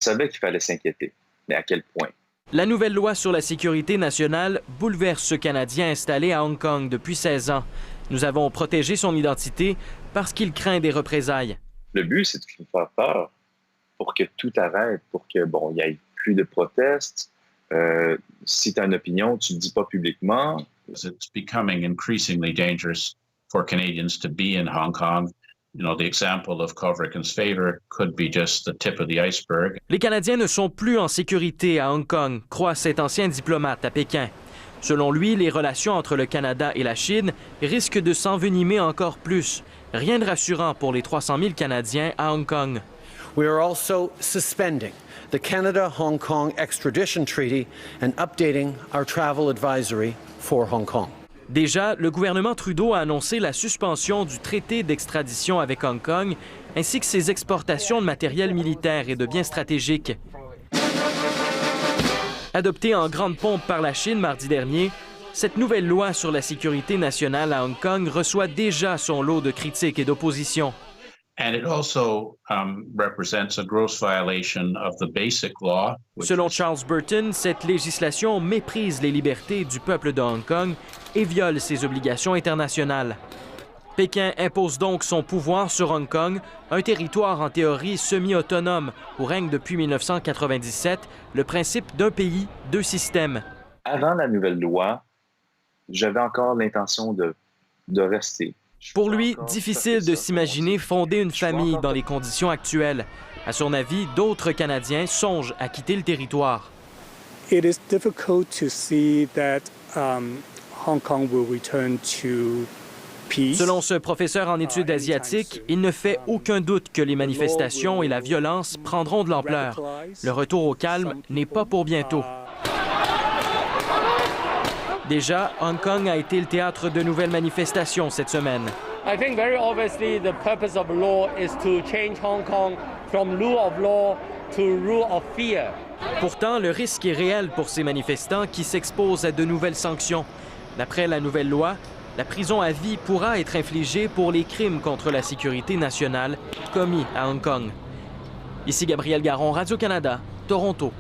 savait qu'il fallait s'inquiéter, mais à quel point? La nouvelle loi sur la sécurité nationale bouleverse ce Canadien installé à Hong Kong depuis 16 ans. Nous avons protégé son identité parce qu'il craint des représailles. Le but, c'est de nous faire peur pour que tout arrête, pour que, bon, il n'y ait plus de protestes. Si tu as une opinion, tu ne le dis pas publiquement. It's becoming increasingly dangerous for Canadians to be in Hong Kong. You know, the example of Kovrick's favor could be just the tip of the iceberg. Les Canadiens ne sont plus en sécurité à Hong Kong, croit cet ancien diplomate à Pékin. Selon lui, les relations entre le Canada et la Chine risquent de s'envenimer encore plus. Rien de rassurant pour les 300 000 Canadiens à Hong Kong. We are also suspending the Canada-Hong Kong extradition treaty and updating our travel advisory for Hong Kong. Déjà, le gouvernement Trudeau a annoncé la suspension du traité d'extradition avec Hong Kong, ainsi que ses exportations de matériel militaire et de biens stratégiques. Adoptée en grande pompe par la Chine mardi dernier, cette nouvelle loi sur la sécurité nationale à Hong Kong reçoit déjà son lot de critiques et d'opposition. And it also represents a gross violation of the basic law. Selon Charles Burton, cette législation méprise les libertés du peuple de Hong Kong et viole ses obligations internationales. Pékin impose donc son pouvoir sur Hong Kong, un territoire en théorie semi-autonome où règne depuis 1997 le principe d'un pays, deux systèmes. Avant la nouvelle loi, j'avais encore l'intention de rester. Pour lui, difficile de s'imaginer fonder une famille dans les conditions actuelles. À son avis, d'autres Canadiens songent à quitter le territoire. It is difficult to see that Hong Kong will return to peace. Selon ce professeur en études asiatiques, il ne fait aucun doute que les manifestations et la violence prendront de l'ampleur. Le retour au calme n'est pas pour bientôt. Déjà, Hong Kong a été le théâtre de nouvelles manifestations cette semaine. I think very obviously the purpose of law is to change Hong Kong from rule of law to rule of fear. Pourtant, le risque est réel pour ces manifestants qui s'exposent à de nouvelles sanctions. D'après la nouvelle loi, la prison à vie pourra être infligée pour les crimes contre la sécurité nationale commis à Hong Kong. Ici Gabriel Garon, Radio-Canada, Toronto.